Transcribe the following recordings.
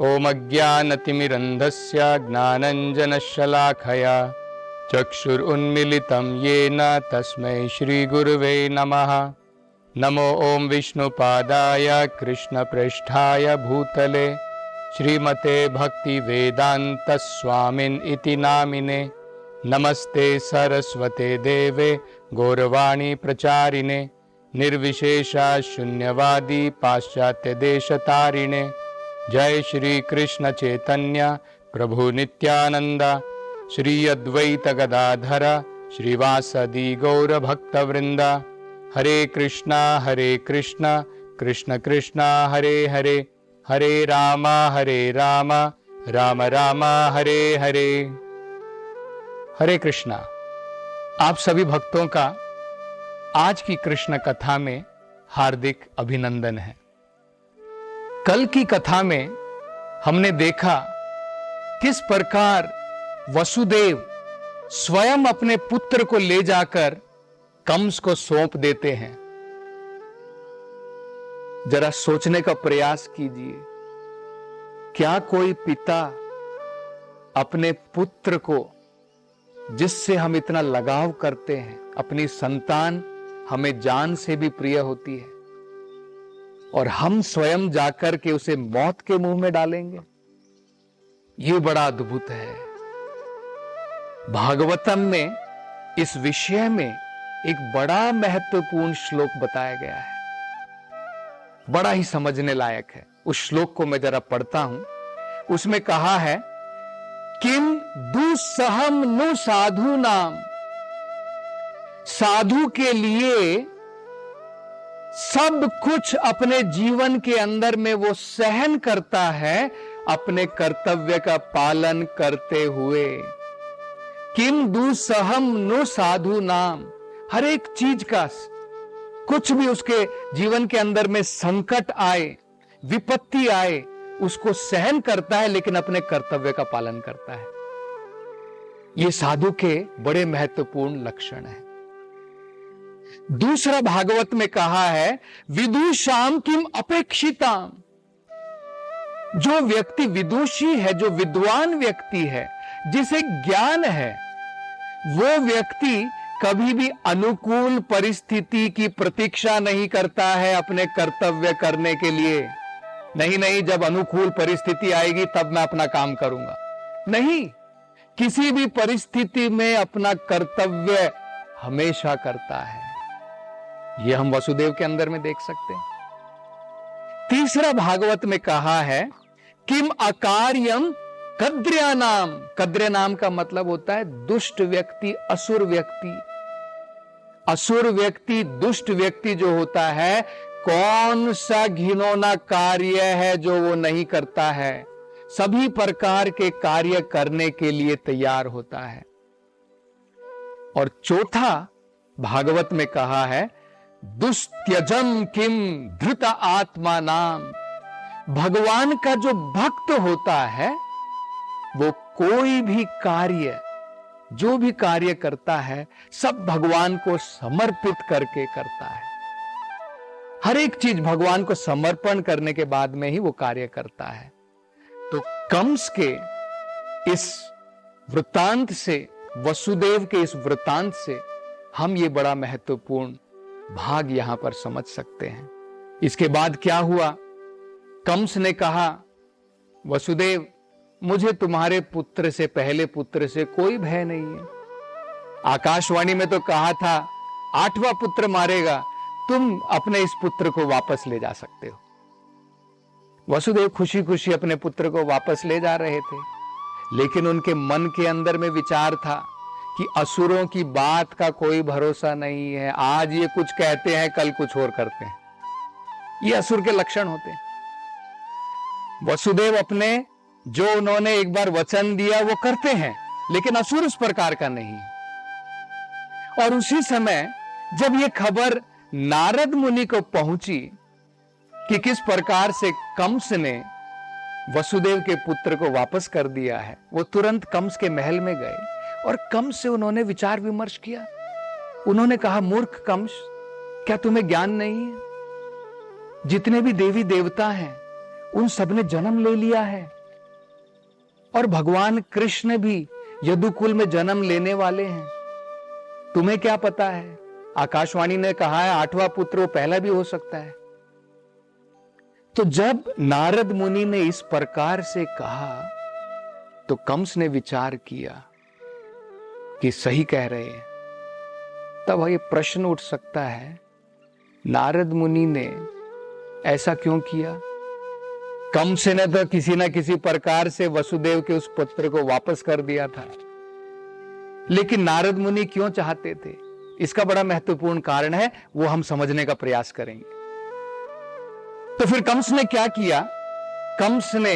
ओम अज्ञानतिमिरन्धस्य ज्ञानञ्जनशलाखया चक्षुरुन्मीलितं येन तस्मै श्रीगुरुवे नमः। नमो ओम विष्णुपादाय कृष्णप्रेष्ठाय भूतले श्रीमते भक्तिवेदांत स्वामिन् इति नामिने। नमस्ते सरस्वते देवे गौरवाणी प्रचारिणे निर्विशेषा शून्यवादी पाश्चात्य देशतारिणे। जय श्री कृष्ण चैतन्य प्रभु नित्यानंद श्री अद्वैत गदाधर श्रीवासदि गौर भक्तवृंद। हरे कृष्णा कृष्ण कृष्णा हरे हरे, हरे राम राम राम हरे हरे। हरे कृष्णा। आप सभी भक्तों का आज की कृष्ण कथा में हार्दिक अभिनंदन है। कल की कथा में हमने देखा किस प्रकार वसुदेव स्वयं अपने पुत्र को ले जाकर कंस को सौंप देते हैं। जरा सोचने का प्रयास कीजिए, क्या कोई पिता अपने पुत्र को, जिससे हम इतना लगाव करते हैं, अपनी संतान हमें जान से भी प्रिय होती है, और हम स्वयं जाकर के उसे मौत के मुंह में डालेंगे? ये बड़ा अद्भुत है। भागवतम में इस विषय में एक बड़ा महत्वपूर्ण श्लोक बताया गया है, बड़ा ही समझने लायक है। उस श्लोक को मैं जरा पढ़ता हूं। उसमें कहा है, किम दुस्सहम नु साधु नाम। साधु के लिए सब कुछ अपने जीवन के अंदर में वो सहन करता है, अपने कर्तव्य का पालन करते हुए। किम दुस्सहम नु साधु नाम। हर एक चीज का, कुछ भी उसके जीवन के अंदर में संकट आए, विपत्ति आए, उसको सहन करता है, लेकिन अपने कर्तव्य का पालन करता है। ये साधु के बड़े महत्वपूर्ण लक्षण है। दूसरा भागवत में कहा है, विदुषाम किम अपेक्षिताम। जो व्यक्ति विदुषी है, जो विद्वान व्यक्ति है, जिसे ज्ञान है, वो व्यक्ति कभी भी अनुकूल परिस्थिति की प्रतीक्षा नहीं करता है अपने कर्तव्य करने के लिए। नहीं, जब अनुकूल परिस्थिति आएगी तब मैं अपना काम करूंगा। नहीं, किसी भी परिस्थिति में अपना कर्तव्य हमेशा करता है। यह हम वसुदेव के अंदर में देख सकते हैं। तीसरा भागवत में कहा है, किम अकार्यम कद्र्यानाम। कद्र्यानाम का मतलब होता है दुष्ट व्यक्ति, असुर व्यक्ति। असुर व्यक्ति, दुष्ट व्यक्ति जो होता है, कौन सा घिनौना कार्य है जो वो नहीं करता है? सभी प्रकार के कार्य करने के लिए तैयार होता है। और चौथा भागवत में कहा है, दुस्त्यजम किम धृत आत्मा नाम। भगवान का जो भक्त होता है, वो कोई भी कार्य, जो भी कार्य करता है, सब भगवान को समर्पित करके करता है। हर एक चीज भगवान को समर्पण करने के बाद में ही वो कार्य करता है। तो कंस के इस वृत्तांत से, वसुदेव के इस वृत्तांत से हम ये बड़ा महत्वपूर्ण भाग यहां पर समझ सकते हैं। इसके बाद क्या हुआ? कंस ने कहा, वसुदेव, मुझे तुम्हारे पुत्र से, पहले पुत्र से कोई भय नहीं है। आकाशवाणी में तो कहा था 8वां पुत्र मारेगा, तुम अपने इस पुत्र को वापस ले जा सकते हो। वसुदेव खुशी खुशी अपने पुत्र को वापस ले जा रहे थे, लेकिन उनके मन के अंदर में विचार था कि असुरों की बात का कोई भरोसा नहीं है। आज ये कुछ कहते हैं, कल कुछ और करते हैं। ये असुर के लक्षण होते हैं। वसुदेव अपने, जो उन्होंने एक बार वचन दिया वो करते हैं, लेकिन असुर उस प्रकार का नहीं। और उसी समय जब ये खबर नारद मुनि को पहुंची कि किस प्रकार से कंस ने वसुदेव के पुत्र को वापस कर दिया है, वो तुरंत कंस के महल में गए और कंस से उन्होंने विचार विमर्श किया। उन्होंने कहा, मूर्ख कंस, क्या तुम्हें ज्ञान नहीं है? जितने भी देवी देवता हैं उन सब ने जन्म ले लिया है। और भगवान कृष्ण भी यदुकुल में जन्म लेने वाले हैं। तुम्हें क्या पता है? आकाशवाणी ने कहा है 8वां पुत्र वो पहला भी हो सकता है। तो जब नारद मुनि ने इस प्रकार से कहा तो कंस ने विचार किया कि सही कह रहे हैं। तब ये प्रश्न उठ सकता है, नारद मुनि ने ऐसा क्यों किया? कंस ने तो किसी ना किसी प्रकार से वसुदेव के उस पुत्र को वापस कर दिया था, लेकिन नारद मुनि क्यों चाहते थे? इसका बड़ा महत्वपूर्ण कारण है, वो हम समझने का प्रयास करेंगे। तो फिर कंस ने क्या किया? कंस ने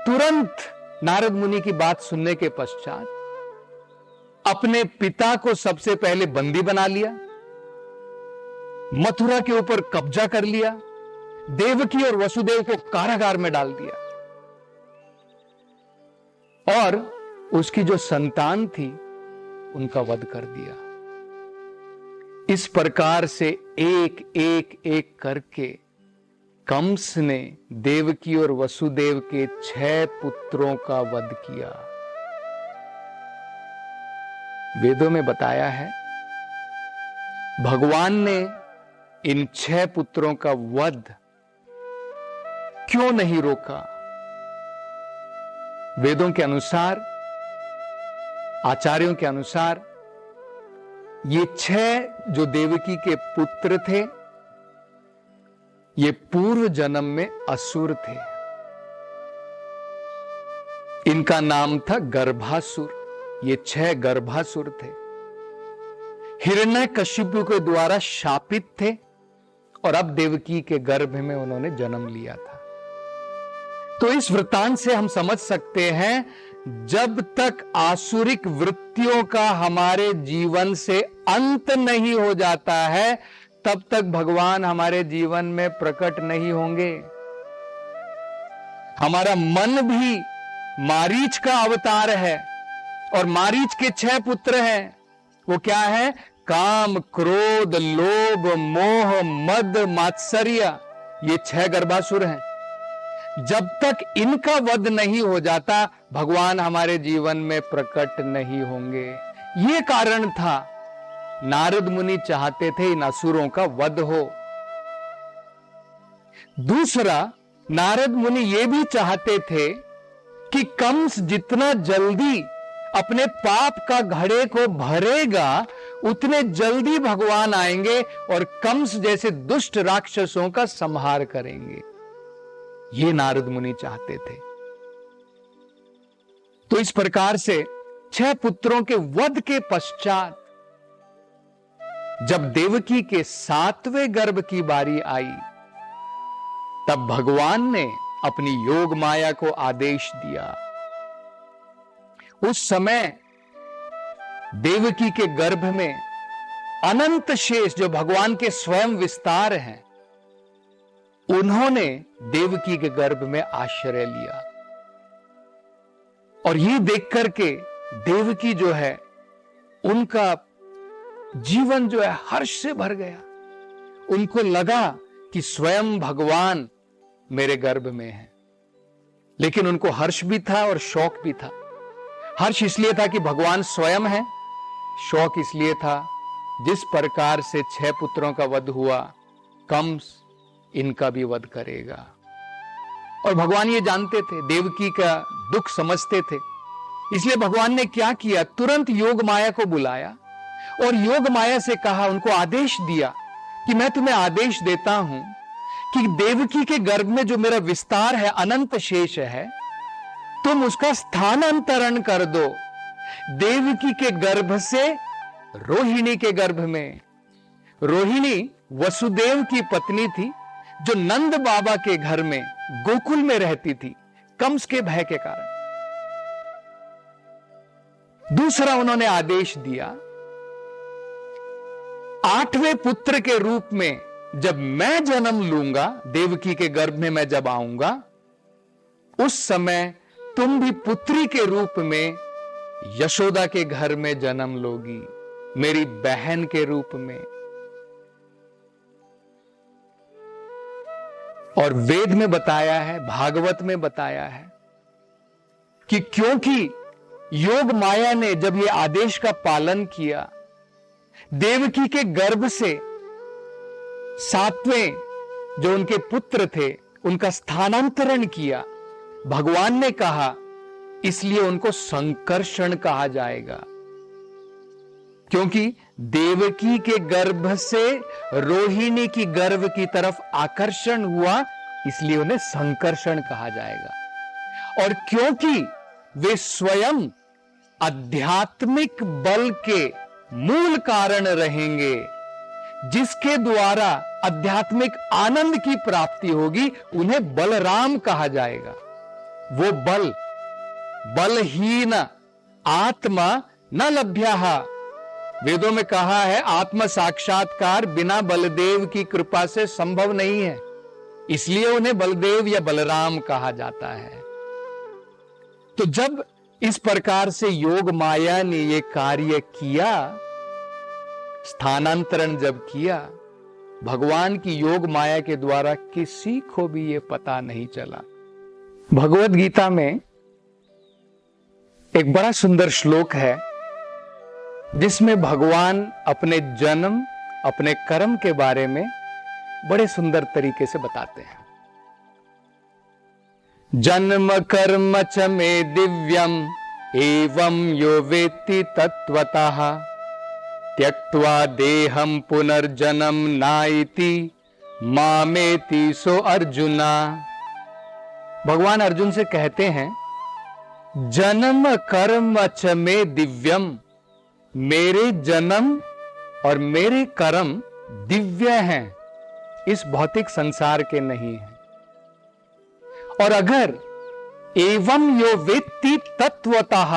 तुरंत नारद मुनि की बात सुनने के पश्चात अपने पिता को सबसे पहले बंदी बना लिया, मथुरा के ऊपर कब्जा कर लिया, देवकी और वसुदेव को कारागार में डाल दिया और उसकी जो संतान थी उनका वध कर दिया। इस प्रकार से एक एक एक करके कंस ने देवकी और वसुदेव के 6 पुत्रों का वध किया। वेदों में बताया है भगवान ने इन 6 पुत्रों का वध क्यों नहीं रोका? वेदों के अनुसार, आचार्यों के अनुसार, ये 6 जो देवकी के पुत्र थे ये पूर्व जन्म में असुर थे। इनका नाम था गर्भासुर। ये 6 गर्भासुर थे, हिरण्यकशिपु के द्वारा शापित थे और अब देवकी के गर्भ में उन्होंने जन्म लिया था। तो इस वृत्तांत से हम समझ सकते हैं, जब तक आसुरिक वृत्तियों का हमारे जीवन से अंत नहीं हो जाता है तब तक भगवान हमारे जीवन में प्रकट नहीं होंगे। हमारा मन भी मारीच का अवतार है और मारीच के 6 पुत्र हैं। वो क्या है? काम, क्रोध, लोभ, मोह, मद, मात्सर्य, ये 6 गर्भासुर हैं। जब तक इनका वध नहीं हो जाता भगवान हमारे जीवन में प्रकट नहीं होंगे। ये कारण था नारद मुनि चाहते थे इन असुरों का वध हो। दूसरा, नारद मुनि ये भी चाहते थे कि कंस जितना जल्दी अपने पाप का घड़े को भरेगा उतने जल्दी भगवान आएंगे और कंस जैसे दुष्ट राक्षसों का संहार करेंगे। ये नारद मुनि चाहते थे। तो इस प्रकार से 6 पुत्रों के वध के पश्चात जब देवकी के 7वें गर्भ की बारी आई तब भगवान ने अपनी योग माया को आदेश दिया। उस समय देवकी के गर्भ में अनंत शेष जो भगवान के स्वयं विस्तार हैं उन्होंने देवकी के गर्भ में आश्रय लिया और ये देख करके देवकी जो है उनका जीवन जो है हर्ष से भर गया। उनको लगा कि स्वयं भगवान मेरे गर्भ में है, लेकिन उनको हर्ष भी था और शौक भी था। हर्ष इसलिए था कि भगवान स्वयं है, शौक इसलिए था जिस प्रकार से 6 पुत्रों का वध हुआ कंस इनका भी वध करेगा। और भगवान ये जानते थे, देवकी का दुख समझते थे, इसलिए भगवान ने क्या किया? तुरंत योग माया को बुलाया और योग माया से कहा, उनको आदेश दिया कि मैं तुम्हें आदेश देता हूं कि देवकी के गर्भ में जो मेरा विस्तार है, अनंत शेष है, तुम उसका स्थानांतरण कर दो देवकी के गर्भ से रोहिणी के गर्भ में। रोहिणी वसुदेव की पत्नी थी जो नंद बाबा के घर में गोकुल में रहती थी कंस के भय के कारण। दूसरा उन्होंने आदेश दिया, 8वें पुत्र के रूप में जब मैं जन्म लूंगा, देवकी के गर्भ में मैं जब आऊंगा, उस समय तुम भी पुत्री के रूप में यशोदा के घर में जन्म लोगी, मेरी बहन के रूप में। और वेद में बताया है, भागवत में बताया है कि क्योंकि योग माया ने जब ये आदेश का पालन किया, देवकी के गर्भ से 7वें जो उनके पुत्र थे उनका स्थानांतरण किया, भगवान ने कहा इसलिए उनको संकर्षण कहा जाएगा, क्योंकि देवकी के गर्भ से रोहिणी की गर्भ की तरफ आकर्षण हुआ, इसलिए उन्हें संकर्षण कहा जाएगा। और क्योंकि वे स्वयं आध्यात्मिक बल के मूल कारण रहेंगे, जिसके द्वारा आध्यात्मिक आनंद की प्राप्ति होगी, उन्हें बलराम कहा जाएगा। वो बल, बलहीन आत्मा न लभ्यः, वेदों में कहा है आत्म साक्षात्कार बिना बलदेव की कृपा से संभव नहीं है, इसलिए उन्हें बलदेव या बलराम कहा जाता है। तो जब इस प्रकार से योग माया ने यह कार्य किया, स्थानांतरण जब किया, भगवान की योग माया के द्वारा किसी को भी यह पता नहीं चला। भगवत गीता में एक बड़ा सुंदर श्लोक है जिसमें भगवान अपने जन्म, अपने कर्म के बारे में बड़े सुंदर तरीके से बताते हैं। जन्म कर्म च मे दिव्यम एवं यो वेत्ति तत्वतः त्यक्त्वा देहं पुनर्जन्म नाइति मामेति सो अर्जुना। भगवान अर्जुन से कहते हैं, जन्म कर्म च मे दिव्यम, मेरे जन्म और मेरे कर्म दिव्य हैं, इस भौतिक संसार के नहीं हैं। और अगर एवं यो वेत्ति तत्वतः,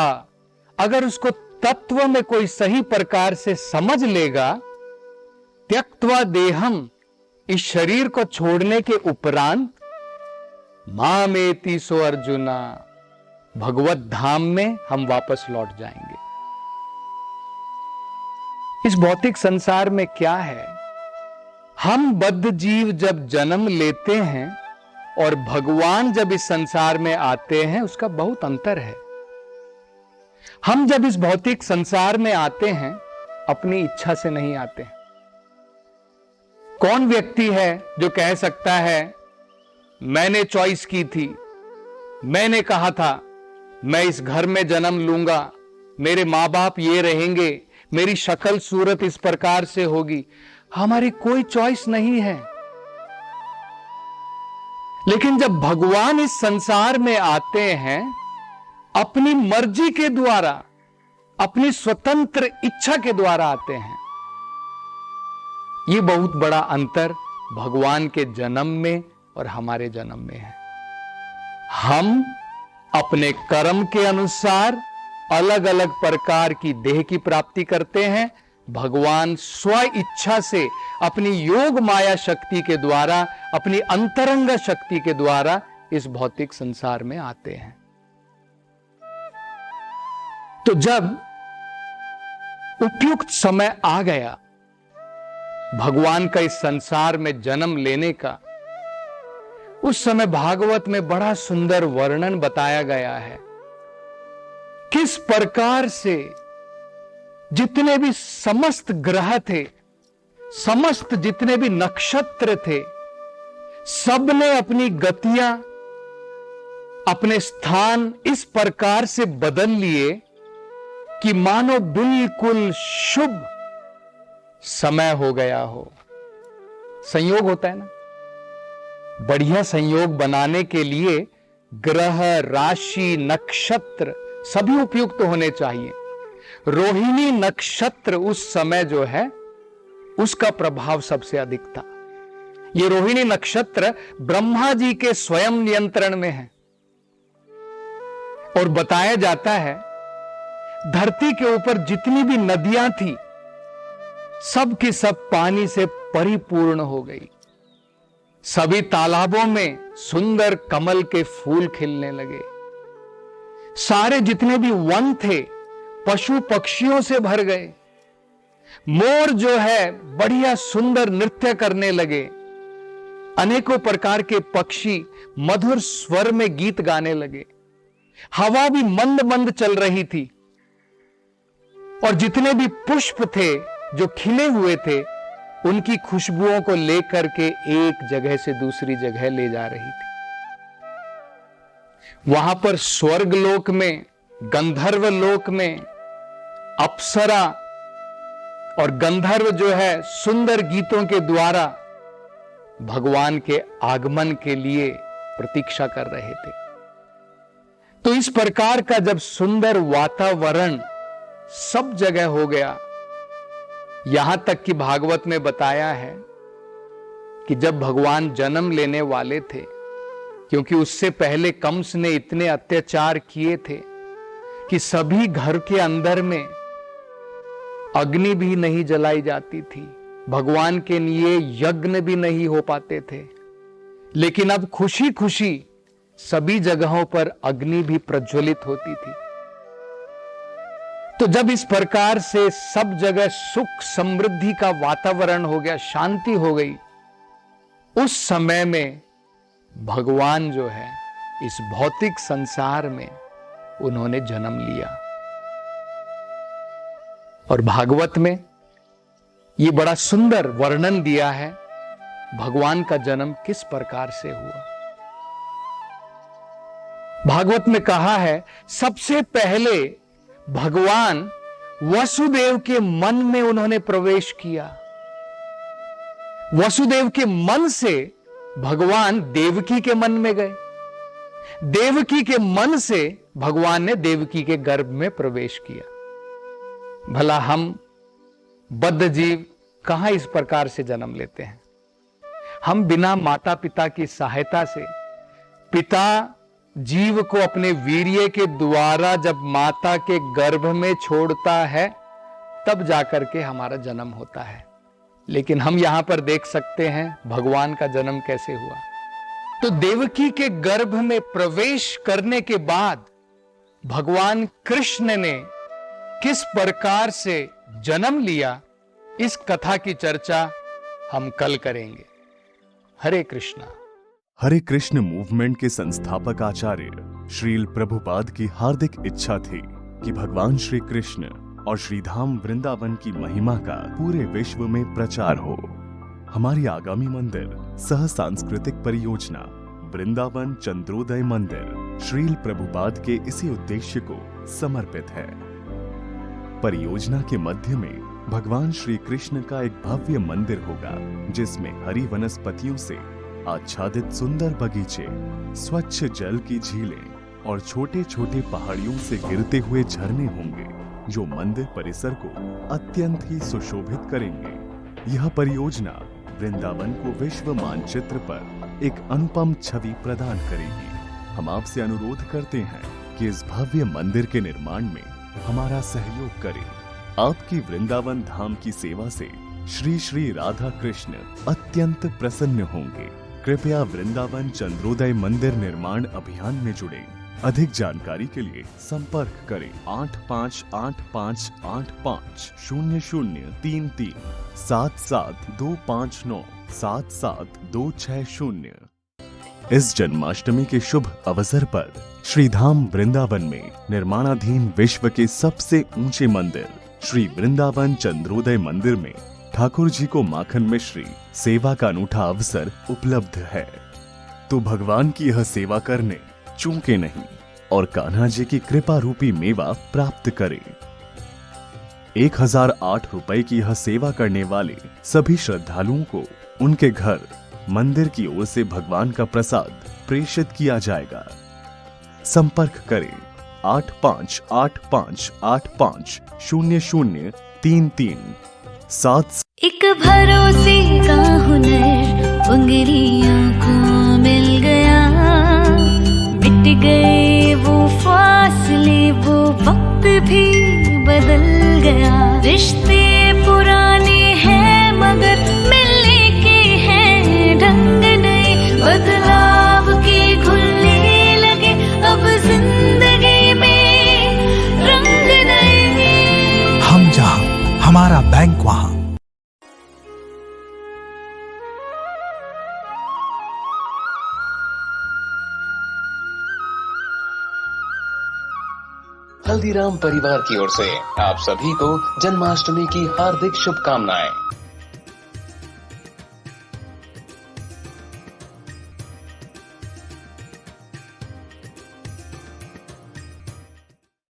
अगर उसको तत्व में कोई सही प्रकार से समझ लेगा, त्यक्त्वा देहम, इस शरीर को छोड़ने के उपरांत, मामेति सो अर्जुना, भगवत धाम में हम वापस लौट जाएंगे। इस भौतिक संसार में क्या है, हम बद्ध जीव जब जन्म लेते हैं और भगवान जब इस संसार में आते हैं, उसका बहुत अंतर है। हम जब इस भौतिक संसार में आते हैं, अपनी इच्छा से नहीं आते। कौन व्यक्ति है जो कह सकता है मैंने चॉइस की थी, मैंने कहा था मैं इस घर में जन्म लूंगा, मेरे मां बाप ये रहेंगे, मेरी शक्ल सूरत इस प्रकार से होगी। हमारी कोई चॉइस नहीं है। लेकिन जब भगवान इस संसार में आते हैं, अपनी मर्जी के द्वारा, अपनी स्वतंत्र इच्छा के द्वारा आते हैं। यह बहुत बड़ा अंतर भगवान के जन्म में और हमारे जन्म में है। हम अपने कर्म के अनुसार अलग अलग प्रकार की देह की प्राप्ति करते हैं। भगवान स्व इच्छा से अपनी योग माया शक्ति के द्वारा, अपनी अंतरंग शक्ति के द्वारा इस भौतिक संसार में आते हैं। तो जब उपयुक्त समय आ गया भगवान का इस संसार में जन्म लेने का, उस समय भागवत में बड़ा सुंदर वर्णन बताया गया है, किस प्रकार से जितने भी समस्त ग्रह थे, समस्त जितने भी नक्षत्र थे, सबने अपनी गतियां, अपने स्थान इस प्रकार से बदल लिए कि मानो बिल्कुल शुभ समय हो गया हो। संयोग होता है ना, बढ़िया संयोग बनाने के लिए ग्रह, राशि, नक्षत्र सभी उपयुक्त होने चाहिए। रोहिणी नक्षत्र उस समय जो है उसका प्रभाव सबसे अधिक था। यह रोहिणी नक्षत्र ब्रह्मा जी के स्वयं नियंत्रण में है और बताया जाता है धरती के ऊपर जितनी भी नदियां थी सब की सब पानी से परिपूर्ण हो गई। सभी तालाबों में सुंदर कमल के फूल खिलने लगे। सारे जितने भी वन थे पशु पक्षियों से भर गए। मोर जो है बढ़िया सुंदर नृत्य करने लगे। अनेकों प्रकार के पक्षी मधुर स्वर में गीत गाने लगे। हवा भी मंद मंद चल रही थी और जितने भी पुष्प थे जो खिले हुए थे, उनकी खुशबुओं को लेकर के एक जगह से दूसरी जगह ले जा रही थी। वहां पर स्वर्ग लोक में, गंधर्व लोक में अप्सरा और गंधर्व जो है सुंदर गीतों के द्वारा भगवान के आगमन के लिए प्रतीक्षा कर रहे थे। तो इस प्रकार का जब सुंदर वातावरण सब जगह हो गया, यहां तक कि भागवत में बताया है कि जब भगवान जन्म लेने वाले थे, क्योंकि उससे पहले कंस ने इतने अत्याचार किए थे कि सभी घर के अंदर में अग्नि भी नहीं जलाई जाती थी, भगवान के लिए यज्ञ भी नहीं हो पाते थे। लेकिन अब खुशी खुशी सभी जगहों पर अग्नि भी प्रज्वलित होती थी। तो जब इस प्रकार से सब जगह सुख समृद्धि का वातावरण हो गया, शांति हो गई, उस समय में भगवान जो है इस भौतिक संसार में उन्होंने जन्म लिया। और भागवत में ये बड़ा सुंदर वर्णन दिया है भगवान का जन्म किस प्रकार से हुआ। भागवत में कहा है, सबसे पहले भगवान वसुदेव के मन में उन्होंने प्रवेश किया। वसुदेव के मन से भगवान देवकी के मन में गए, देवकी के मन से भगवान ने देवकी के गर्भ में प्रवेश किया। भला हम बद्ध जीव कहां इस प्रकार से जन्म लेते हैं? हम बिना माता पिता की सहायता से, पिता जीव को अपने वीर्य के द्वारा जब माता के गर्भ में छोड़ता है, तब जाकर के हमारा जन्म होता है। लेकिन हम यहां पर देख सकते हैं भगवान का जन्म कैसे हुआ। तो देवकी के गर्भ में प्रवेश करने के बाद भगवान कृष्ण ने किस प्रकार से जन्म लिया, इस कथा की चर्चा हम कल करेंगे। हरे कृष्णा। हरे कृष्ण मूवमेंट के संस्थापक आचार्य श्रील प्रभुपाद की हार्दिक इच्छा थी कि भगवान श्री कृष्ण और श्रीधाम वृंदावन की महिमा का पूरे विश्व में प्रचार हो। हमारी आगामी मंदिर सह सांस्कृतिक परियोजना वृंदावन चंद्रोदय मंदिर श्रील प्रभुपाद के इसी उद्देश्य को समर्पित है। परियोजना के मध्य में भगवान श्री कृष्ण का एक भव्य मंदिर होगा, जिसमें हरी वनस्पतियों से आच्छादित सुंदर बगीचे, स्वच्छ जल की झीलें और छोटे छोटे पहाड़ियों से गिरते हुए झरने होंगे, जो मंदिर परिसर को अत्यंत ही सुशोभित करेंगे। यह परियोजना वृंदावन को विश्व मानचित्र पर एक अनुपम छवि प्रदान करेगी। हम आपसे अनुरोध करते हैं कि इस भव्य मंदिर के निर्माण में हमारा सहयोग करें। आपकी वृंदावन धाम की सेवा से श्री श्री राधा कृष्ण अत्यंत प्रसन्न होंगे। कृपया वृंदावन चंद्रोदय मंदिर निर्माण अभियान में जुड़े। अधिक जानकारी के लिए संपर्क करें 8585850033 77259 77260। इस जन्माष्टमी के शुभ अवसर पर श्रीधाम वृंदावन में निर्माणाधीन विश्व के सबसे ऊंचे मंदिर श्री वृंदावन चंद्रोदय मंदिर में ठाकुर जी को माखन मिश्री सेवा का अनूठा अवसर उपलब्ध है। तो भगवान की यह सेवा करने चूके नहीं और कान्हा जी की कृपा रूपी मेवा प्राप्त करें। 1008 रुपए की यह सेवा करने वाले सभी श्रद्धालुओं को उनके घर मंदिर की ओर से भगवान का प्रसाद प्रेषित किया जाएगा। संपर्क करें 8585850033 7। एक भरोसे का हुनर उंगलियों को मिल गया, मिट गए वो फासले, वो वक्त भी बदल गया। रिश्ते पुराने हैं मगर मिलने के हैं ढंग नए, बदलाव के घुलने लगे अब जिंदगी में रंग नए। हम जहां हमारा बैंक वहां। हल्दीराम परिवार की ओर से आप सभी को जन्माष्टमी की हार्दिक शुभकामनाएं।